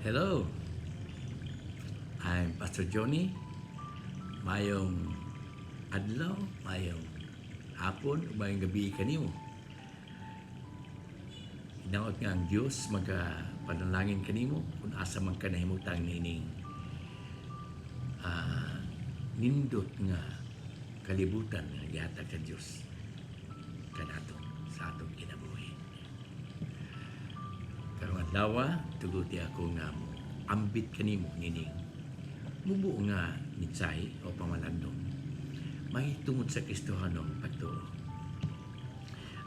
Hello, I'm Pastor Johnny. Mayong adlaw, mayong hapon, o mayong gabi kanimo. Hinaot nga ang Diyos panalangin kanimo kung asa man ka nahimutang nining nindot nga kalibutan nga gihatag sa Diyos kanato sa atong kinabuhi. Karong adlaw, tuguti ako nga ambit kanimo nining mubo nga mitsay o pamalandong may tungod sa Kristohanon pagtuo.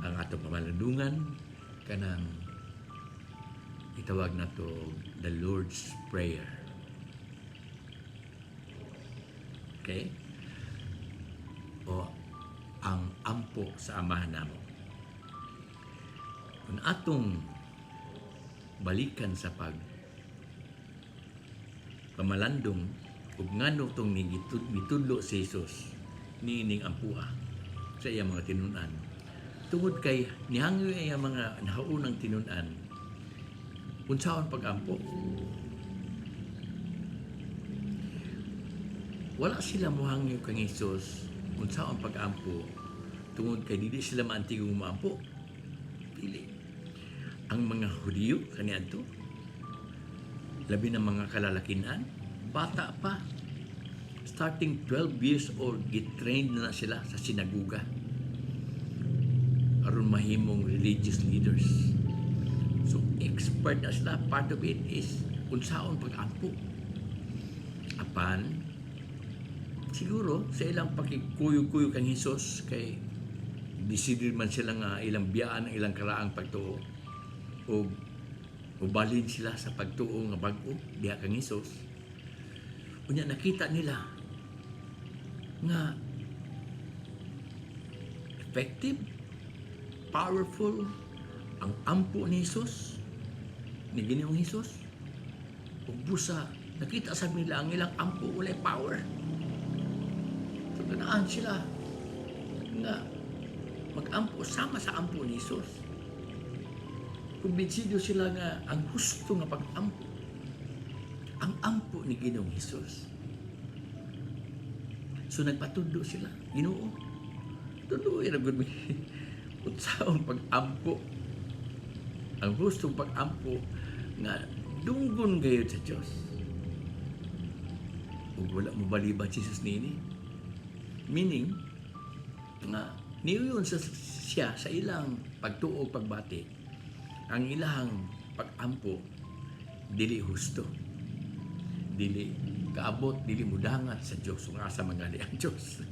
Ang atong pamalandungan kanang itawag nato the Lord's Prayer. Okay? O ang ampo sa amahan namo. Kung atong balikan sa pamalandong ug ngano tong mitudlo si Jesus niining ampuha sa iyang mga tinun-an tungod kay nihangyo iyang mga nahaunang tinun-an unsaon pag-ampo. Wala sila mohangyo kang Jesus unsaon pag-ampo tungod kay dili sila maantigong maampo. Dili. Ang mga Hudiyo kaniadto labi na mga kalalakinan, bata pa, starting 12 years old, gitrained na sila sa sinaguga aron mahimong religious leaders. So expert na sila. Part of it is unsaon pag-ampo. Apan siguro sa ilang pakikuyo-kuyo kang Hesus kay decidir man sila nga ilang biyaan ang ilang karaang pagtuo o ubalin sila sa pagtuo nga bag-o diha kang Hesus. Unya nakita nila nga effective, powerful ang ampo ni Hesus, ni Ginoong Hesus. Ug busa nakita sa nila ang ilang ampo walay power. So ganaan sila nga mag-ampo sama sa ampo ni Hesus. Kumbinsido sila nga ang husto nga pag-ampo ang ampo ni Ginoong Hesus. So nagpatundo sila, Ginoo, tuloy na gud mi unsaon pag-ampo ang hustong pag-ampo nga dunggon gayud sa Dios. Ug wala mo baliban si Jesus nini, meaning nga niuyon siya sa ilang pagtuo pagbati ang ilang pag-ampo dili husto, dili kaabot, dili mudangat sa Dios ug asa mangali ang Dios.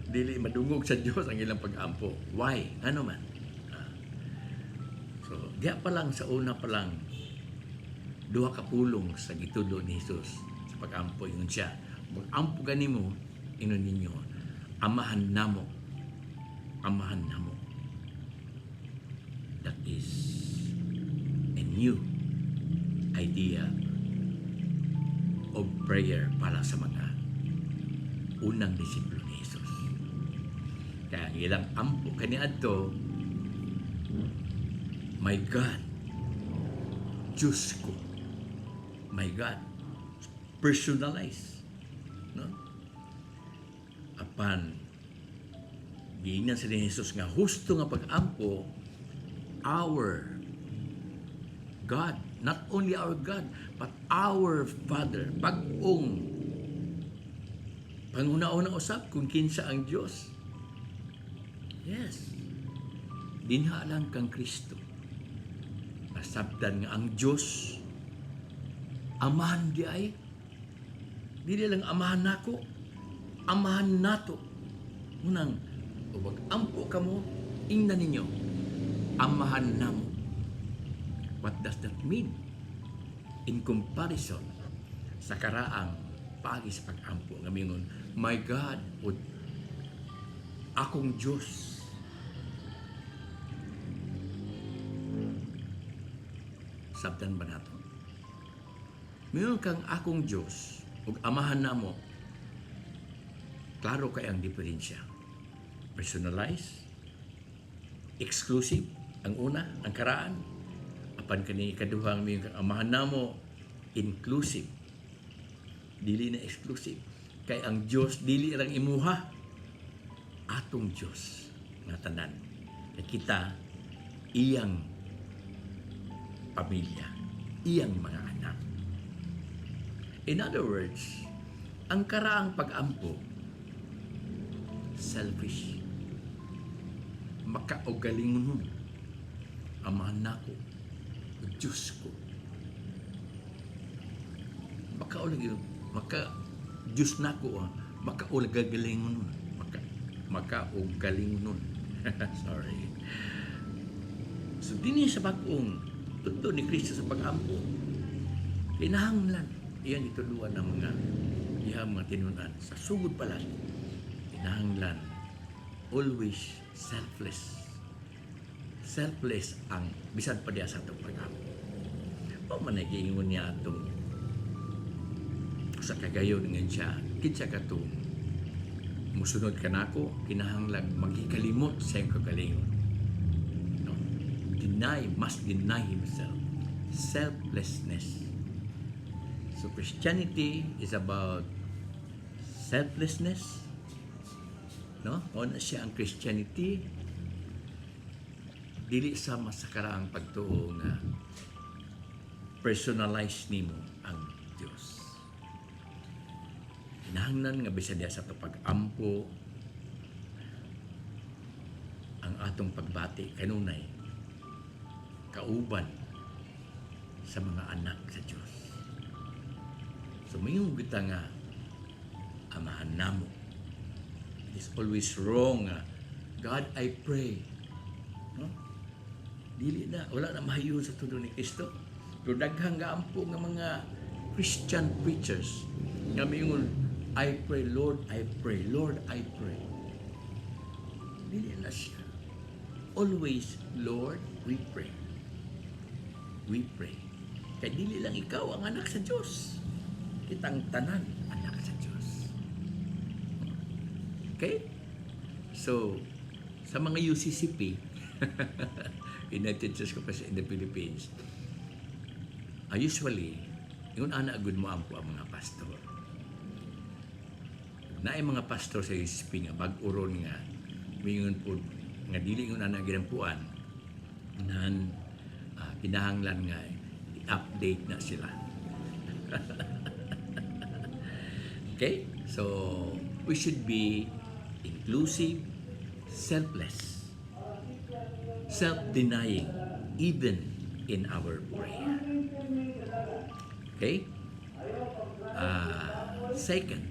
Dili madungog sa Dios ang ilang pag-ampo. Why? Ano man? So diya pa lang sa una pa lang duha ka pulong sa gitudlo ni Jesus sa pag-ampo ingon siya, mag-ampo ganimo inon ninyo, amahan namo, amahan namo. That is a new idea of prayer para sa mga unang disipulo ni Jesus. Kaya ang ilang ampo kaniadto, my God, Diyos ko, my God, personalized, no? Apan giingnan sa ni Jesus nga husto nga pag-ampo, our God, not only our God, but our Father. Pag-ong panguna-una usap kung kinsa ang Diyos. Yes. Dinha lang kang Kristo. Nasabdan nga ang Diyos, amahan di ay. Dili lang amahan nako, amahan nato. Unang, huwag ampo ka mo, ingnan ninyo, amahan namo. What does that mean? In comparison sa karaang pagi sa pag-ampo nga mingon, my God, akong Diyos. Sabdan ba nato? Mingon kang akong Diyos ug amahan namo. Klaro kay ang diferensya. Personalized, exclusive, ang una, ang karaan, Apan kani ikaduhang mi amahan namo inclusive, dili na exclusive. Kay ang Dios dili lang imuha, atong Dios nga tanan. Kay kita iyang pamilya, iyang mga anak. In other words, ang karaang pag-ampo selfish. Makaugalingon nun. Amahan nako, Diyos ko. Diyos nako, makaulagalingon nun. Makaugalingon nun. Sorry. So, dini sa bagong tuto ni Kristo sa pag-ampo. Kinahanglan. Iyan ituluan ng mga tinunan. Sa sugod pala, kinahanglan. Always selfless. Selfless ang bisan pa diya sa itong pag-ampo. Pamanagingon niya itong sa kagayon nga siya, kinsa ka itong musunod ka na ako, kinahanglan maghikalimot sa iyong kagalingon. No? Must deny himself. Selflessness. So Christianity is about selflessness. No? Una siya ang Christianity. Dili sa masakaraang pagtuo nga personalize nimo ang Dios. Kinahanglan nga bisan diya sa pag-ampo ang atong pagbati kanunay kauban sa mga anak sa Dios. So mayong kita nga amahan namo. It is always wrong nga God, I pray. No? Dili na, wala na mahayon sa tulo ni Kristo. Pero daghang gaampo nga mga Christian preachers nga mayingon, I pray, Lord, I pray, Lord, I pray. Dili na siya. Always, Lord, we pray. We pray. Kaya dili lang ikaw ang anak sa Diyos. Kitang tanan, anak sa Diyos. Okay? So, sa mga UCCP, United Church Compassion in the Philippines, usually, yung anak good mo ampo ang mga pastor. Na ay mga pastor sa UCCP nga, bag-uron nga, mingon po, nga dili yung anak ginampuan, nan kinahanglan nga, i-update na sila. Okay? So, we should be inclusive, selfless, self-denying, even in our prayer. Okay? Second,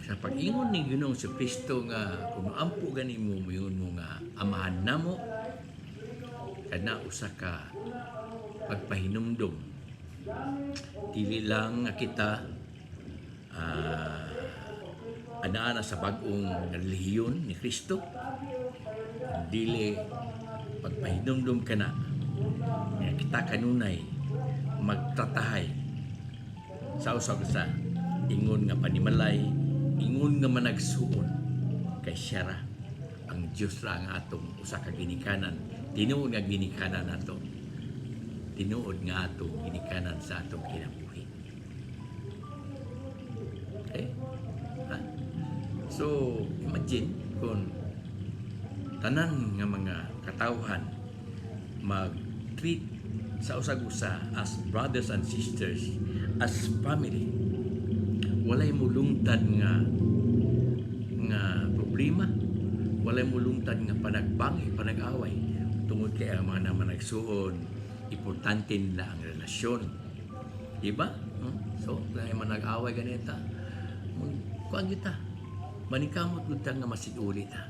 sa pag-ingon ni Ginoong sa Kristo nga kung maampo gani mo mayon mo nga amahan namo kana usa ka pagpahinumdom dili lang nga kita ana sa bag-ong relihiyon ni Kristo, dili pagpahinumdom ka na nga kita kanunay magtatahay sa usa sa ingon nga panimalay, ingon nga managsuon kay siya ra ang Diyos ra ang atong usa ka ginikanan, tinuod nga ginikanan nato, tinuod nga atong ginikanan sa atong kinabuhi. Okay? Ha? So, imagine kung tanan nga mga katawhan mag-treat sa usag-usa as brothers and sisters, as family, walay mulungtad nga problema, walay mulungtad nga panagbangi, panag-away tungod kay ang mga naman nagsuon, importante nila ang relasyon, diba? So lahi man nag-away ganita, kuan kita manikamot gud nga masiuli ta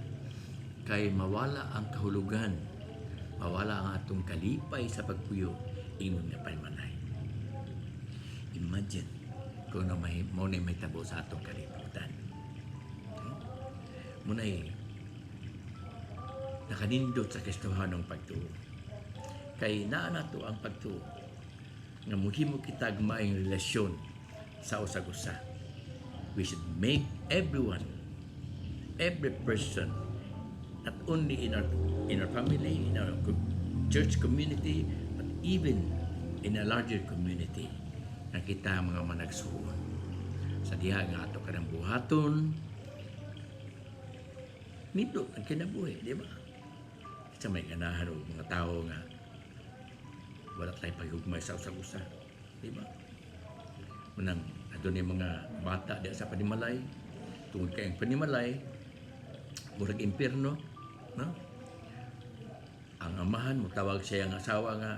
kay mawala ang kahulugan, mawala ang atong kalipay sa pagpuyo ingon nga panimalay. Imagine kung na may tabo sa atong kalibutan. Muna'y nakanindot sa Kristohanong pagtuo. Kay naa nato ang pagtuo nga muhimo kita maayong relasyon sa usag-usa. We should make everyone, every person, not only in our family, in our church community, but even in a larger community, na kita mga managsuon. Sa diha nga ato ka ng buhaton, nindot ang kinabuhi, di ba? Sa may ganahan o mga tao nga, wala tayo paghugmay sa usag-usa, di ba? Manang, adun yung mga bata di sa panimalay, tungod kayong panimalay, murag impyerno, no? Ang amahan, mutawag siya ang asawa nga,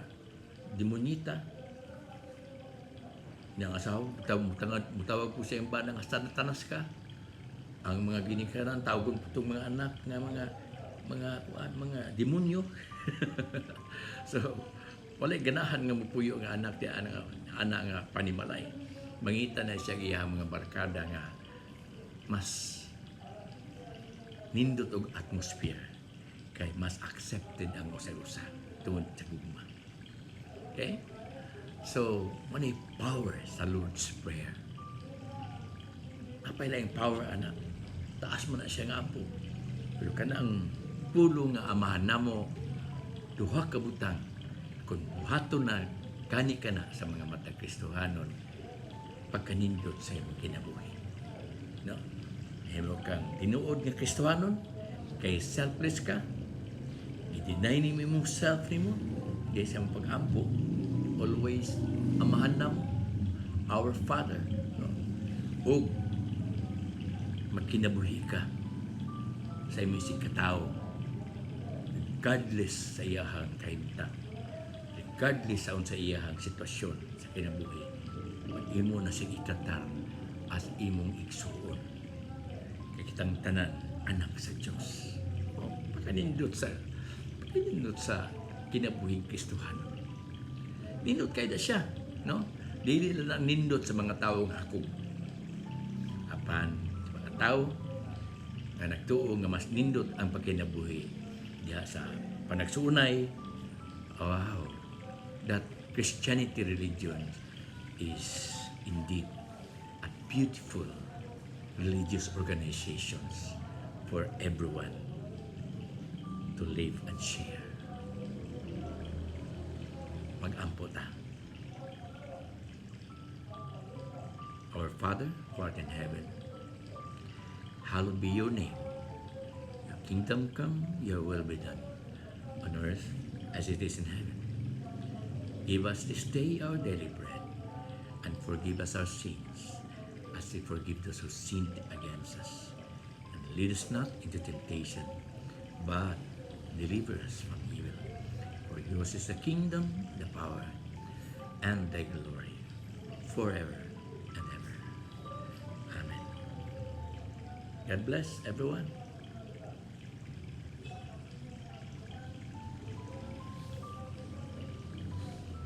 demonyita, niyang asawa, mutawag po siya yung banang hasta tanas ka. Ang mga ginikaran, tawagon po itong mga anak nga mga demonyo. So, walay ganahan nga mupuyo nga anak di anak nga panimalay. Mangita na siya iya mga barkada nga mas nindot og atmosphere kay mas accepted ang usa-usa tungod sa gugma. Okay? So, manay power sa Lord's Prayer. Apay lang yung power, anak. Taas mo na siya nga po. Pero kanang pulo nga amahan namo, duha ka butang, kung buhato na, kani ka na sa mga matag Kristohanon, pagkanindot sa iyong kinabuhi. No? Himo kang tinuod nga Kristohanon, kay selfless ka, i-deny ni mo self ni mo, kay sa pag-ampo, always amahan namo, our Father, no? O magkinabuhi ka sa imong katao, regardless sa iyahang kahimtang, regardless sa unsa iyahang sitwasyon sa kinabuhi, mag-imo na siya ikatar as imong igsuon. Kay kitang tanan anak sa Dios. O pakanindot sa kinabuhing Kristohanon. Nindot kay da siya, no? Dili lang nindot sa mga tawo nga ako. Apan sa mga tawo nga nagtuo nga mas nindot ang pagkinabuhi diha sa panagsunay. Wow, that Christianity religion is indeed a beautiful religious organizations for everyone to live and share. Mag-ampo ta. Our Father, who art in heaven, hallowed be your name. Your kingdom come, your will be done, on earth as it is in heaven. Give us this day our daily bread, and forgive us our sins, as we forgive those who sinned against us. And lead us not into temptation, but deliver us from evil. For yours is the kingdom, the power, and the glory, forever and ever. Amen. God bless everyone.